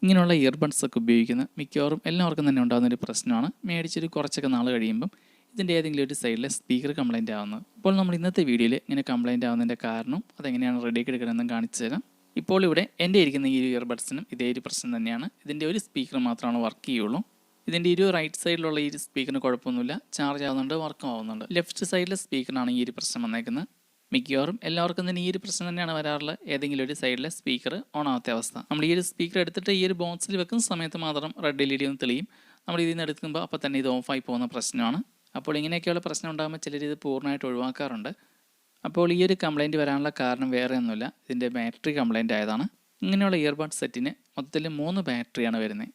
ഇങ്ങനെയുള്ള ഇയർബഡ്സ് ഒക്കെ ഉപയോഗിക്കുന്ന മിക്കവാറും എല്ലാവർക്കും തന്നെ ഉണ്ടാകുന്നൊരു പ്രശ്നമാണ്. മേടിച്ചൊരു കുറച്ചൊക്കെ നാൾ കഴിയുമ്പം ഇതിൻ്റെ ഏതെങ്കിലും ഒരു സൈഡിലെ സ്പീക്കർ കംപ്ലൈൻറ്റ് ആവുന്നത്. അപ്പോൾ നമ്മൾ ഇന്നത്തെ വീഡിയോയിൽ ഇങ്ങനെ കംപ്ലൈൻറ്റ് ആവുന്നതിൻ്റെ കാരണം അതെങ്ങനെയാണ് റെഡിയാക്കി എടുക്കണമെന്നും കാണിച്ചു തരാം. ഇപ്പോൾ ഇവിടെ എൻ്റെ ഇരിക്കുന്ന ഈ ഒരു ഇയർബഡ്സിനും ഇതേ ഒരു പ്രശ്നം തന്നെയാണ്. ഇതിൻ്റെ ഒരു സ്പീക്കർ മാത്രമാണ് വർക്ക് ചെയ്യുള്ളൂ. ഇതിൻ്റെ ഒരു റൈറ്റ് സൈഡിലുള്ള ഈ ഒരു സ്പീക്കറിന് കുഴപ്പമൊന്നുമില്ല, ചാർജ് ആവുന്നുണ്ട്, വർക്കും ആവുന്നുണ്ട്. ലെഫ്റ്റ് സൈഡിലെ സ്പീക്കറിനാണ് ഈ ഒരു പ്രശ്നം വന്നേക്കുന്നത്. മിക്കവാറും എല്ലാവർക്കും തന്നെ ഈ ഒരു പ്രശ്നം തന്നെയാണ് വരാറുള്ളത്. ഏതെങ്കിലും ഒരു സൈഡിലെ സ്പീക്കർ ഓൺ ആവാത്ത അവസ്ഥ. നമ്മൾ ഈ ഒരു സ്പീക്കർ എടുത്തിട്ട് ഈ ഒരു ബോക്സിൽ വെക്കുന്ന സമയത്ത് മാത്രം റെഡ് LED ഒന്ന് തെളിയും. നമ്മൾ ഇതിൽ നിന്ന് എടുക്കുമ്പോൾ അപ്പോൾ തന്നെ ഇത് ഓഫായി പോകുന്ന പ്രശ്നമാണ്. അപ്പോൾ ഇങ്ങനെയൊക്കെയുള്ള പ്രശ്നം ഉണ്ടാകുമ്പോൾ ചിലർ ഇത് പൂർണ്ണമായിട്ട് ഒഴിവാക്കാറുണ്ട്. അപ്പോൾ ഈ ഒരു കംപ്ലൈൻറ്റ് വരാനുള്ള കാരണം വേറെ ഒന്നുമില്ല, ഇതിൻ്റെ ബാറ്ററി കംപ്ലൈൻറ്റ് ആയതാണ്. ഇങ്ങനെയുള്ള ഇയർബഡ് സെറ്റിന് മൊത്തത്തിൽ 3 ബാറ്ററിയാണ് വരുന്നത്.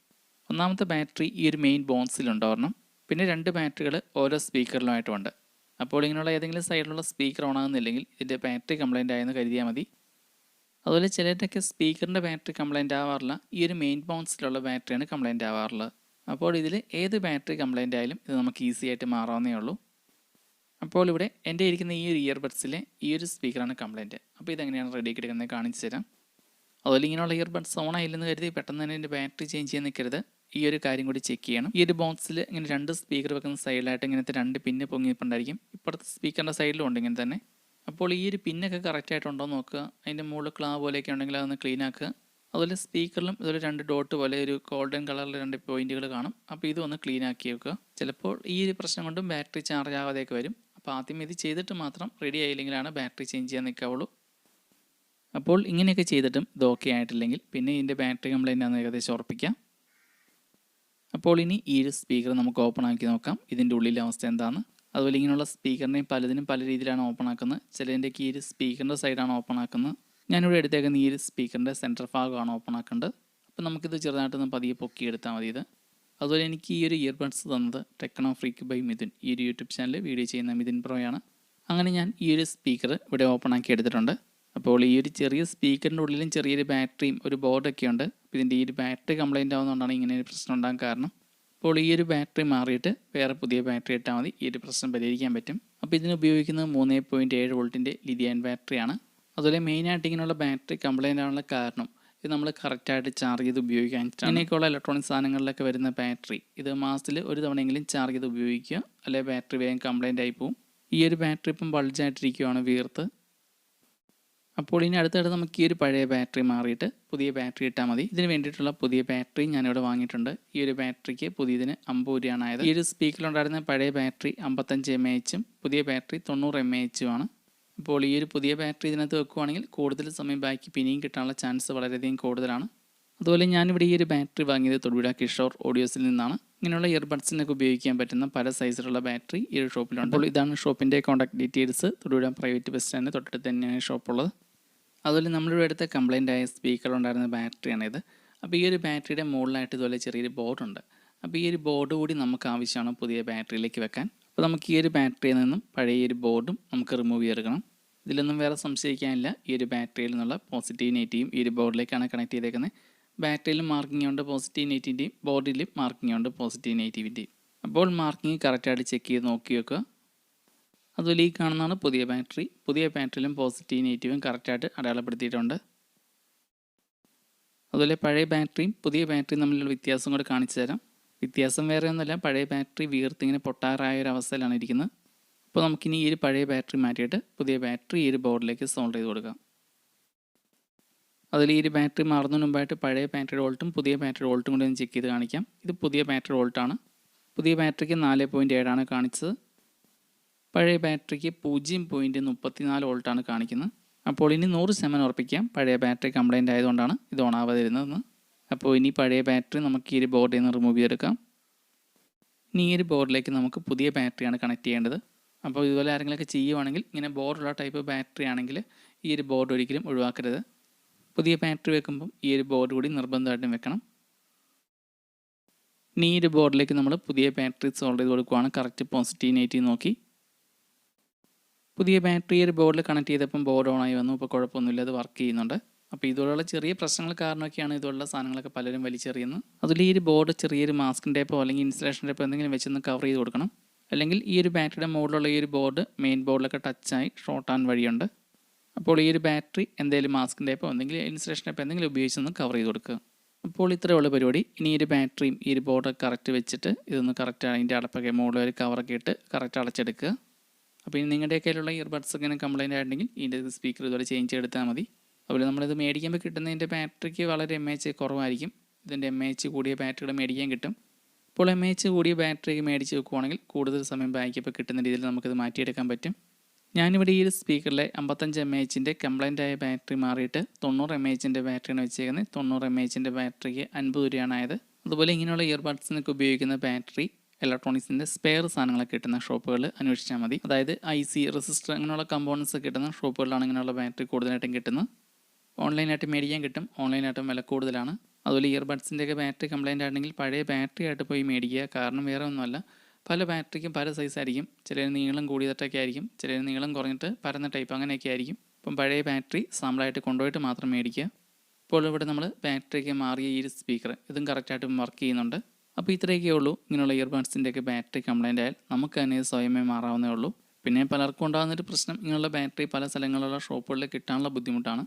ഒന്നാമത്തെ ബാറ്ററി ഈ ഒരു മെയിൻ ബോക്സിലുണ്ടാവണം. പിന്നെ 2 ബാറ്ററികൾ ഓരോ സ്പീക്കറിലുമായിട്ടുമുണ്ട്. അപ്പോൾ ഇങ്ങനെയുള്ള ഏതെങ്കിലും സൈഡിലുള്ള സ്പീക്കർ ഓൺ ആകുന്നില്ലെങ്കിൽ ഇതിൻ്റെ ബാറ്ററി കംപ്ലൈൻറ്റ് ആയെന്ന് കരുതിയാൽ മതി. അതുപോലെ ചിലരുടെയൊക്കെ സ്പീക്കറിൻ്റെ ബാറ്ററി കംപ്ലൈൻറ്റ് ആവാറില്ല, ഈ ഒരു മെയിൻ ബോക്സിലുള്ള ബാറ്ററിയാണ് കംപ്ലൈൻറ്റ് ആവാറുള്ളത്. അപ്പോൾ ഇതിൽ ഏത് ബാറ്ററി കംപ്ലൈൻറ്റ് ആയാലും ഇത് നമുക്ക് ഈസി ആയിട്ട് മാറാവുന്നേ ഉള്ളൂ. അപ്പോൾ ഇവിടെ എൻ്റെ ഇരിക്കുന്ന ഈ ഒരു ഇയർബഡ്സിലെ ഈ ഒരു സ്പീക്കറാണ് കംപ്ലൈൻറ്റ്. അപ്പോൾ ഇതെങ്ങനെയാണ് റെഡിയാക്കി എടുക്കുന്നത് കാണിച്ചു തരാം. അതുപോലെ ഇങ്ങനെയുള്ള ഇയർബഡ്സ് ഓൺ ആയില്ലെന്ന് കരുതി പെട്ടെന്ന് തന്നെ എൻ്റെ ബാറ്ററി ചേഞ്ച് ചെയ്യാൻ നിൽക്കരുത്. ഈ ഒരു കാര്യം കൂടി ചെക്ക് ചെയ്യണം. ഈ ഒരു ബോക്സിൽ ഇങ്ങനെ 2 സ്പീക്കർ വെക്കുന്ന സൈഡിലായിട്ട് ഇങ്ങനത്തെ 2 പിന്ന് പൊങ്ങിയിട്ടുണ്ടായിരിക്കും. ഇപ്പുറത്തെ സ്പീക്കറിൻ്റെ സൈഡിലും ഉണ്ട് ഇങ്ങനെ തന്നെ. അപ്പോൾ ഈ ഒരു പിന്നൊക്കെ കറക്റ്റായിട്ടുണ്ടോ എന്ന് നോക്കുക. അതിൻ്റെ മുകളിൽ ക്ലാവ് പോലെയൊക്കെ ഉണ്ടെങ്കിൽ അതൊന്ന് ക്ലീൻ ആക്കുക. അതുപോലെ സ്പീക്കറിലും ഇതുപോലെ 2 ഡോട്ട് പോലെ ഒരു ഗോൾഡൻ കളറിൽ 2 പോയിന്റുകൾ കാണും. അപ്പോൾ ഇതൊന്ന് ക്ലീൻ ആക്കി വെക്കുക. ചിലപ്പോൾ ഈ ഒരു പ്രശ്നം കൊണ്ടും ബാറ്ററി ചാർജ് ആവാതെയൊക്കെ വരും. അപ്പോൾ ആദ്യം ഇത് ചെയ്തിട്ട് മാത്രം റെഡി ആയില്ലെങ്കിലാണ് ബാറ്ററി ചേഞ്ച് ചെയ്യാൻ നിൽക്കാവുള്ളൂ. അപ്പോൾ ഇങ്ങനെയൊക്കെ ചെയ്തിട്ടും ഇത് ഓക്കെ ആയിട്ടില്ലെങ്കിൽ പിന്നെ ഇതിൻ്റെ ബാറ്ററി കംപ്ലൈൻ്റ് ആണെന്ന് ഏകദേശം ഉറപ്പിക്കാം. അപ്പോൾ ഇനി ഈ ഒരു സ്പീക്കർ നമുക്ക് ഓപ്പൺ ആക്കി നോക്കാം, ഇതിൻ്റെ ഉള്ളിലെ അവസ്ഥ എന്താണ്. അതുപോലെ ഇങ്ങനെയുള്ള സ്പീക്കറിനെയും പലതിനും പല രീതിയിലാണ് ഓപ്പൺ ആക്കുന്നത്. ചിലതിൻ്റെയൊക്കെ ഈ ഒരു സ്പീക്കറിൻ്റെ സൈഡാണ് ഓപ്പൺ ആക്കുന്നത്. ഞാനിവിടെ എടുത്തേക്കുന്ന ഈ ഒരു സ്പീക്കറിൻ്റെ സെൻറ്റർ ഭാഗമാണ് ഓപ്പൺ ആക്കേണ്ടത്. അപ്പോൾ നമുക്കിത് ചെറുതായിട്ടൊന്ന് പതിയെ പൊക്കി എടുത്താൽ മതി ഇത്. അതുപോലെ എനിക്ക് ഈ ഒരു ഇയർബഡ്സ് തന്നത് ടെക്നോ ഫ്രീക്ക് ബൈ മിഥുൻ, ഈ ഒരു യൂട്യൂബ് ചാനൽ വീഡിയോ ചെയ്യുന്ന മിഥുൻ പ്രോയാണ്. അങ്ങനെ ഞാൻ ഈ ഒരു സ്പീക്കർ ഇവിടെ ഓപ്പൺ ആക്കി എടുത്തിട്ടുണ്ട്. അപ്പോൾ ഈ ഒരു ചെറിയ സ്പീക്കറിൻ്റെ ഉള്ളിലും ചെറിയൊരു ബാറ്ററിയും ഒരു ബോർഡൊക്കെ ഉണ്ട്. അപ്പോൾ ഇതിൻ്റെ ഈ ഒരു ബാറ്ററി കംപ്ലൈൻ്റ് ആവുന്നതുകൊണ്ടാണ് ഇങ്ങനെ ഒരു പ്രശ്നം ഉണ്ടാകാൻ കാരണം. അപ്പോൾ ഈ ഒരു ബാറ്ററി മാറിയിട്ട് വേറെ പുതിയ ബാറ്ററി ഇട്ടാൽ മതി, ഈ ഒരു പ്രശ്നം പരിഹരിക്കാൻ പറ്റും. അപ്പോൾ ഇതിന് ഉപയോഗിക്കുന്നത് 3.7 വോൾട്ടിൻ്റെ ലിഥിയം ബാറ്ററിയാണ്. അതുപോലെ മെയിനായിട്ട് ഇങ്ങനെയുള്ള ബാറ്ററി കംപ്ലൈൻ്റ് ആവാനുള്ള കാരണം ഇത് നമ്മൾ കറക്റ്റായിട്ട് ചാർജ് ചെയ്ത് ഉപയോഗിക്കാൻ. അങ്ങനെയൊക്കെയുള്ള ഇലക്ട്രോണിക് സാധനങ്ങളിലൊക്കെ വരുന്ന ബാറ്ററി ഇത് മാസത്തിൽ ഒരു തവണയെങ്കിലും ചാർജ് ചെയ്ത് ഉപയോഗിക്കുക, അല്ലെങ്കിൽ ബാറ്ററി വേഗം കംപ്ലൈൻ്റ് ആയി പോകും. ഈ ഒരു ബാറ്ററി ഇപ്പം ബൾജായിട്ടിരിക്കുകയാണ് വീർത്ത്. അപ്പോൾ ഇനി അടുത്തടുത്ത് നമുക്ക് ഈ ഒരു പഴയ ബാറ്ററി മാറിയിട്ട് പുതിയ ബാറ്ററി ഇട്ടാൽ മതി. ഇതിന് വേണ്ടിയിട്ടുള്ള പുതിയ ബാറ്ററി ഞാനിവിടെ വാങ്ങിയിട്ടുണ്ട്. ഈ ഒരു ബാറ്ററിക്ക് പുതിയതിന് 50 രൂപയാണ് ആയത്. ഈ ഒരു സ്പീക്കറിലുണ്ടായിരുന്ന പഴയ ബാറ്ററി 55 mAh പുതിയ ബാറ്ററി 90 mAh ആണ്. അപ്പോൾ ഈ ഒരു പുതിയ ബാറ്ററി ഇതിനകത്ത് വെക്കുകയാണെങ്കിൽ കൂടുതൽ സമയം ബാക്കി പിന്നെയും കിട്ടാനുള്ള ചാൻസ് വളരെയധികം കൂടുതലാണ്. അതുപോലെ ഞാനിവിടെ ഈ ഒരു ബാറ്ററി വാങ്ങിയത് തൊടുപുഴ കിഷോർ ഓഡിയോസിൽ നിന്നാണ്. ഇങ്ങനെയുള്ള ഇയർബഡ്സിനൊക്കെ ഉപയോഗിക്കാൻ പറ്റുന്ന പല സൈസിലുള്ള ബാറ്ററി ഈ ഒരു ഷോപ്പിലുണ്ട്. അപ്പോൾ ഇതാണ് ഷോപ്പിൻ്റെ contact details. Thodupuzha private bus സ്റ്റാൻഡിന് തൊട്ടടുത്ത് തന്നെയാണ് ഷോപ്പുള്ളത്. അതുപോലെ നമ്മളിവിടെ അടുത്ത കംപ്ലൈൻ്റ് ആയ സ്പീക്കറുണ്ടായിരുന്ന ബാറ്ററിയാണിത്. അപ്പോൾ ഈ ഒരു ബാറ്ററിയുടെ മുകളിലായിട്ട് ഇതുപോലെ ചെറിയൊരു ബോർഡുണ്ട്. അപ്പോൾ ഈ ഒരു ബോർഡ് കൂടി നമുക്ക് ആവശ്യമാണ് പുതിയ ബാറ്ററിയിലേക്ക് വെക്കാൻ. അപ്പോൾ നമുക്ക് ഈ ഒരു ബാറ്ററിയിൽ നിന്നും പഴയ ഒരു ബോർഡും നമുക്ക് റിമൂവ് ചെയ്തെടുക്കണം. ഇതിലൊന്നും വേറെ സംശയിക്കാനില്ല. ഈ ഒരു ബാറ്ററിയിൽ നിന്നുള്ള പോസിറ്റീവ് നെഗറ്റീവും ഈ ഒരു ബോർഡിലേക്കാണ് കണക്ട് ചെയ്തേക്കുന്നത്. ബാറ്ററിയിലും മാർക്കിംഗ് ഉണ്ട് പോസിറ്റീവ് നെഗറ്റീവിൻ്റെയും, ബോർഡിലും മാർക്കിംഗ് ഉണ്ട് പോസിറ്റീവ് നെഗറ്റീവിൻ്റെയും. അപ്പോൾ മാർക്കിംഗ് കറക്റ്റായിട്ട് ചെക്ക് ചെയ്ത് നോക്കി വെക്കുക. അതുപോലെ ഈ കാണുന്നതാണ് പുതിയ ബാറ്ററി. പുതിയ ബാറ്ററിയിലും പോസിറ്റീവ് നെഗറ്റീവും കറക്റ്റായിട്ട് അടയാളപ്പെടുത്തിയിട്ടുണ്ട്. അതുപോലെ പഴയ ബാറ്ററിയും പുതിയ ബാറ്ററിയും തമ്മിലുള്ള വ്യത്യാസം കൂടെ കാണിച്ചു തരാം. വ്യത്യാസം വേറെ ഒന്നുമില്ല, പഴയ ബാറ്ററി വീർത്തിങ്ങനെ പൊട്ടാറായ ഒരു അവസ്ഥയിലാണ് ഇരിക്കുന്നത്. അപ്പോൾ നമുക്കിനി ഈ ഒരു പഴയ ബാറ്ററി മാറ്റിയിട്ട് പുതിയ ബാറ്ററി ഈ ഒരു ബോർഡിലേക്ക് സോൾവ് ചെയ്ത് കൊടുക്കാം. അതിൽ ഈ ഒരു ബാറ്ററി മാറുന്നതിന് മുമ്പായിട്ട് പഴയ ബാറ്ററി വോൾട്ടും പുതിയ ബാറ്ററി വോൾട്ടും കൂടി ഒന്ന് ചെക്ക് ചെയ്ത് കാണിക്കാം. ഇത് പുതിയ ബാറ്ററി വോൾട്ടാണ്. പുതിയ ബാറ്ററിക്ക് 4.7 ആണ് കാണിച്ചത്. പഴയ ബാറ്ററിക്ക് 0.34 വോൾട്ടാണ് കാണിക്കുന്നത്. അപ്പോൾ ഇനി 100% ഉറപ്പിക്കാം പഴയ ബാറ്ററി കംപ്ലൈൻ്റ് ആയതുകൊണ്ടാണ് ഇത് ഓണാവാതിരുന്നതെന്ന്. അപ്പോൾ ഇനി പഴയ ബാറ്ററി നമുക്ക് ഈ ഒരു ബോർഡിൽ നിന്ന് റിമൂവ് ചെയ്തെടുക്കാം. ഇനി ഈ ഒരു ബോർഡിലേക്ക് നമുക്ക് പുതിയ ബാറ്ററിയാണ് കണക്ട് ചെയ്യേണ്ടത്. അപ്പോൾ ഇതുപോലെ ആരെങ്കിലുമൊക്കെ ചെയ്യുവാണെങ്കിൽ ഇങ്ങനെ ബോർഡുള്ള ടൈപ്പ് ബാറ്ററി ആണെങ്കിൽ ഈ ഒരു ബോർഡ് ഒരിക്കലും ഒഴിവാക്കരുത്. പുതിയ ബാറ്ററി വെക്കുമ്പം ഈ ഒരു ബോർഡ് കൂടി നിർബന്ധമായിട്ടും വെക്കണം. ഇനി ഈ ഒരു ബോർഡിലേക്ക് നമ്മൾ പുതിയ ബാറ്ററി സോൾവ് ചെയ്ത് കൊടുക്കുകയാണ്. കറക്റ്റ് പോസിറ്റീവ് നെഗറ്റീവ് നോക്കി പുതിയ ബാറ്ററി ഒരു ബോർഡിൽ കണക്ട് ചെയ്തപ്പം ബോർഡ് ഓണായി വന്നു. ഇപ്പോൾ കുഴപ്പമൊന്നുമില്ല, അത് വർക്ക് ചെയ്യുന്നുണ്ട്. അപ്പോൾ ഇതുപോലുള്ള ചെറിയ പ്രശ്നങ്ങൾ കാരണമൊക്കെയാണ് ഇതുപോലുള്ള സാധനങ്ങളൊക്കെ പലരും വലിച്ചെറിയുന്നത്. അതിൽ ഈ ഒരു ബോർഡ് ചെറിയൊരു മാസ്കിൻ ടേപ്പോ അല്ലെങ്കിൽ ഇൻസുലേഷൻ ടേപ്പോ എന്തെങ്കിലും വെച്ചൊന്ന് കവർ ചെയ്ത് കൊടുക്കണം. അല്ലെങ്കിൽ ഈ ഒരു ബാറ്ററിയുടെ മുകളിലുള്ള ഈ ഒരു ബോർഡ് മെയിൻ ബോർഡിലൊക്കെ ടച്ചായി ഷോർട്ട് ആകാൻ വഴിയുണ്ട്. അപ്പോൾ ഈ ഒരു ബാറ്ററി എന്തെങ്കിലും മാസ്കിൻ ടേപ്പോ എന്തെങ്കിലും ഇൻസുലേഷൻ ടേപ്പോ എന്തെങ്കിലും ഉപയോഗിച്ചൊന്ന് കവർ ചെയ്ത് കൊടുക്കുക. അപ്പോൾ ഇത്രയേ ഉള്ള പരിപാടി. ഇനി ഈ ഒരു ബാറ്ററിയും ഈ ഒരു ബോർഡ് കറക്റ്റ് വെച്ചിട്ട് ഇതൊന്ന് കറക്റ്റ് അതിൻ്റെ അടപ്പൊക്കെ മുകളിൽ ഒരു കവറൊക്കെ ഇട്ട് കറക്റ്റ് അടച്ചെടുക്കുക. അപ്പോൾ ഇനി നിങ്ങളുടെ കയ്യിലുള്ള ഇയർബഡ്സ് ഒക്കെ കംപ്ലൈൻറ്റ് ആയിട്ടുണ്ടെങ്കിൽ ഇതിൻ്റെ സ്പീക്കർ ഇതുപോലെ ചേഞ്ച് ചെയ്തെടുത്താൽ മതി. അതുപോലെ നമ്മളിത് മേടിക്കുമ്പോൾ കിട്ടുന്നതിൻ്റെ ബാറ്ററിക്ക് വളരെ MAH കുറവായിരിക്കും. ഇതിൻ്റെ MAH കൂടിയ ബാറ്ററികൾ മേടിക്കാൻ കിട്ടും. അപ്പോൾ MAH കൂടിയ ബാറ്ററി മേടിച്ച് വെക്കുവാണെങ്കിൽ കൂടുതൽ സമയം ബാക്കപ്പ് കിട്ടുന്ന രീതിയിൽ നമുക്കിത് മാറ്റിയെടുക്കാൻ പറ്റും. ഞാനിവിടെ ഈ ഒരു സ്പീക്കറിലെ 55 mAh കംപ്ലൈൻ്റ് ആയ ബാറ്ററി മാറിയിട്ട് 90 mAh ബാറ്ററിയാണ് വെച്ചേക്കുന്നത്. 90 mAh ബാറ്ററിക്ക് 50 രൂപയാണ് ആയത്. അതുപോലെ ഇങ്ങനെയുള്ള ഇയർബഡ്സിനൊക്കെ ഉപയോഗിക്കുന്ന ബാറ്ററി ഇലക്ട്രോണിക്സിൻ്റെ സ്പെയർ സാധനങ്ങളൊക്കെ കിട്ടുന്ന ഷോപ്പുകളിൽ അന്വേഷിച്ചാൽ മതി. അതായത് IC റെസിസ്റ്റർ അങ്ങനെയുള്ള കമ്പോണൻസ് കിട്ടുന്ന ഷോപ്പുകളിലാണ് ഇങ്ങനെയുള്ള ബാറ്ററി കൂടുതലായിട്ടും കിട്ടുന്നത്. ഓൺലൈനായിട്ട് മേടിക്കാൻ കിട്ടും, ഓൺലൈനായിട്ടും വില കൂടുതലാണ്. അതുപോലെ ഇയർബഡ്സിൻ്റെയൊക്കെ ബാറ്ററി കംപ്ലൈൻ്റ് ആണെങ്കിൽ പഴയ ബാറ്ററി ആയിട്ട് പോയി മേടിക്കുക. കാരണം വേറെ ഒന്നുമല്ല, പല ബാറ്ററിക്കും പല സൈസായിരിക്കും. ചിലർ നീളം കൂടിയതൊക്കെ ആയിരിക്കും, ചിലർ നീളം കുറഞ്ഞിട്ട് പരന്ന ടൈപ്പ് അങ്ങനെയൊക്കെ ആയിരിക്കും. അപ്പം പഴയ ബാറ്ററി സാമ്പിളായിട്ട് കൊണ്ടുപോയിട്ട് മാത്രം മേടിക്കുക. ഇപ്പോൾ ഇവിടെ നമ്മൾ ബാറ്ററിക്ക് മാറിയ ഈ സ്പീക്കർ ഇതും കറക്റ്റായിട്ട് വർക്ക് ചെയ്യുന്നുണ്ട്. അപ്പോൾ ഇത്രയൊക്കെ ഉള്ളൂ. ഇങ്ങനെയുള്ള ഇയർബഡ്സിൻ്റെയൊക്കെ ബാറ്ററി കംപ്ലൈൻ്റ് ആയാൽ നമുക്ക് തന്നെ സ്വയമേ മാറാവുന്നേ ഉള്ളൂ. പിന്നെ പലർക്കും ഉണ്ടാകുന്നൊരു പ്രശ്നം, ഇങ്ങനെയുള്ള ബാറ്ററി പല സ്ഥലങ്ങളിലുള്ള ഷോപ്പുകളിൽ കിട്ടാനുള്ള ബുദ്ധിമുട്ടാണ്.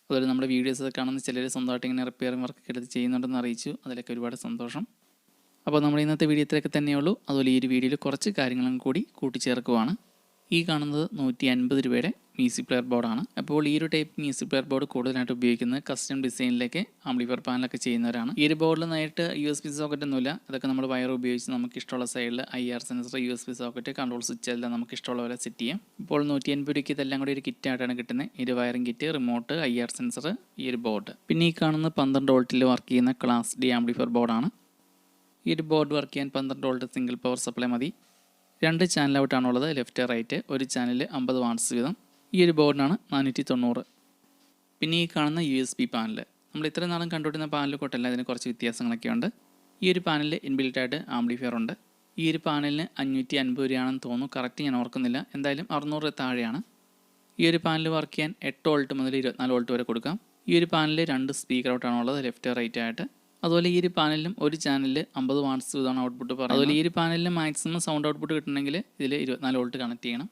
അതുപോലെ നമ്മുടെ വീഡിയോസ് കാണുന്ന ചിലർ സ്വന്തമായിട്ട് ഇങ്ങനെ റിപ്പയറിംഗ് വർക്ക് എടുത്ത് ചെയ്യുന്നുണ്ടെന്ന് അറിയിച്ചു. അതിലൊക്കെ ഒരുപാട് സന്തോഷം. അപ്പോൾ നമ്മൾ ഇന്നത്തെ വീഡിയോ ഇത്രയൊക്കെ തന്നെയുള്ളൂ. അതുപോലെ ഈ ഒരു വീഡിയോയിൽ കുറച്ച് കാര്യങ്ങളും കൂടി കൂട്ടിച്ചേർക്കുവാണ്. ഈ കാണുന്നത് 150 രൂപയുടെ മ്യൂസിക് പ്ലെയർ ബോർഡാണ്. അപ്പോൾ ഈ ഒരു ടൈപ്പ് മ്യൂസിക് പ്ലെയർ ബോർഡ് കൂടുതലായിട്ട് ഉപയോഗിക്കുന്നത് കസ്റ്റം ഡിസൈനിലേക്ക് ആംപ്ലിഫയർ പാനലൊക്കെ ചെയ്യുന്നവരാണ്. ഈ ഒരു ബോർഡിൽ നേരിട്ട് USB സോക്കറ്റ് ഒന്നുമില്ല. അതൊക്കെ നമ്മൾ വയർ ഉപയോഗിച്ച് നമുക്ക് ഇഷ്ടമുള്ള സൈഡിൽ IR sensor, USB socket, control switch എല്ലാം നമുക്ക് ഇഷ്ടമുള്ള പോലെ സെറ്റ് ചെയ്യാം. ഇപ്പോൾ 150 രൂപയ്ക്ക് ഇതെല്ലാം കൂടി ഒരു കിറ്റായിട്ടാണ് കിട്ടുന്നത്. ഈ ഒരു wiring kit, remote, IR sensor, ഈ ഒരു ബോർഡ്. പിന്നെ ഈ കാണുന്നത് 12 വോൾട്ടിൽ വർക്ക് ചെയ്യുന്ന ക്ലാസ് D ആംപ്ലിഫയർ ബോർഡാണ്. ഈ ഒരു ബോർഡ് വർക്ക് ചെയ്യാൻ 12 വോൾട്ട് സിംഗിൾ പവർ സപ്ലൈ മതി. 2 ചാനൽ ഔട്ടാണുള്ളത്, ലെഫ്റ്റ് റൈറ്റ്. ഒരു ചാനൽ 50 വാട്ട്സ് വീതം. ഈ ഒരു ബോർഡിനാണ് 490. പിന്നെ ഈ കാണുന്ന USB പാനൽ, നമ്മൾ ഇത്രയും നാളും കണ്ടുകൊണ്ടിരുന്ന പാനൽ കൊട്ടല്ല, ഇതിന് കുറച്ച് വ്യത്യാസങ്ങളൊക്കെ ഉണ്ട്. ഈ ഒരു പാനലിൽ ഇൻബിൽറ്റായിട്ട് ആംപ്ലിഫയർ ഉണ്ട്. ഈ ഒരു പാനലിന് 550 രൂപയാണെന്ന് തോന്നുന്നു, കറക്റ്റ് ഞാൻ ഓർക്കുന്നില്ല. എന്തായാലും 600 താഴെയാണ്. ഈ ഒരു പാനൽ വർക്ക് ചെയ്യാൻ 8 വോൾട്ട് മുതൽ 24 വോൾട്ട് വരെ കൊടുക്കാം. ഈ ഒരു പാനലിൽ 2 സ്പീക്കർ ഔട്ടാണുള്ളത്, ലെഫ്റ്റ് റൈറ്റ് ആയിട്ട്. അതുപോലെ ഈ ഒരു പാനലിലും ഒരു ചാനലിൽ 50 വാട്ട്സ് വീതമാണ് ഔട്ട്പുട്ട് പറയുന്നത്. അതുപോലെ ഈ ഒരു പാനലിൽ മാക്സിമം സൗണ്ട് ഔട്ട്പുട്ട് കിട്ടണമെങ്കിൽ ഇതിൽ 24 വോൾട്ട് കണക്ട് ചെയ്യണം.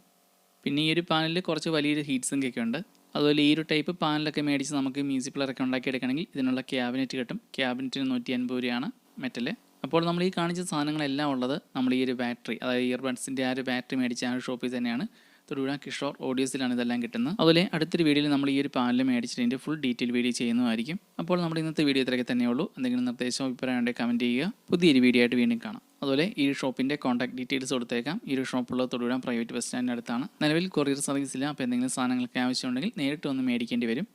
പിന്നെ ഈ ഒരു പാനലിൽ കുറച്ച് വലിയൊരു ഹീറ്റ് സിങ്ക് ഒക്കെ ഉണ്ട്. അതുപോലെ ഈ ഒരു ടൈപ്പ് പാനലൊക്കെ മേടിച്ച് നമുക്ക് മ്യൂസിക് പ്ലെയറൊക്കെ ഉണ്ടാക്കിയെടുക്കണമെങ്കിൽ ഇതിനുള്ള ക്യാബിനറ്റ് കിട്ടും. ക്യാബിനറ്റിന് 150 രൂപയാണ് മെറ്റൽ. അപ്പോൾ നമ്മൾ ഈ കാണിച്ച സാധനങ്ങളെല്ലാം ഉള്ളത് നമ്മൾ ഈ ഒരു ബാറ്ററി, അതായത് ഇയർബഡ്സിൻ്റെ ആ ഒരു ബാറ്ററി മേടിച്ച ആ ഒരു ഷോപ്പിൽ തന്നെയാണ്. തൊടുപുഴ കിഷോർ ഓഡിയോസിലാണ് ഇതെല്ലാം കിട്ടുന്നത്. അതുപോലെ അടുത്തൊരു വീഡിയോയിൽ നമ്മൾ ഈ ഒരു പാനൽ മേടിച്ചിട്ട് ഫുൾ ഡീറ്റെയിൽ വീഡിയോ ചെയ്യുന്നതായിരിക്കും. അപ്പോൾ നമ്മുടെ ഇന്നത്തെ വീഡിയോ ഇത്രയൊക്കെ തന്നെയുള്ളൂ. എന്തെങ്കിലും നിർദ്ദേശമോ അഭിപ്രായം ഉണ്ടെങ്കിൽ കമൻറ്റ് ചെയ്യുക. പുതിയൊരു വീഡിയോ ആയിട്ട് വീണ്ടും കാണാം. അതുപോലെ ഈ ഷോപ്പിൻ്റെ കോൺടാക്ട് ഡീറ്റെയിൽസ് കൊടുത്തേക്കാം. ഈ ഒരു ഷോപ്പുള്ള തൊടുപുഴ പ്രൈവറ്റ് ബസ് സ്റ്റാൻഡിന് അടുത്താണ്. നിലവിൽ കൊറിയർ സർവീസ് ഇല്ല. അപ്പോൾ എന്തെങ്കിലും സാധനങ്ങൾക്ക് ആവശ്യമുണ്ടെങ്കിൽ നേരിട്ട് വന്ന് മേടിക്കേണ്ടി വരും.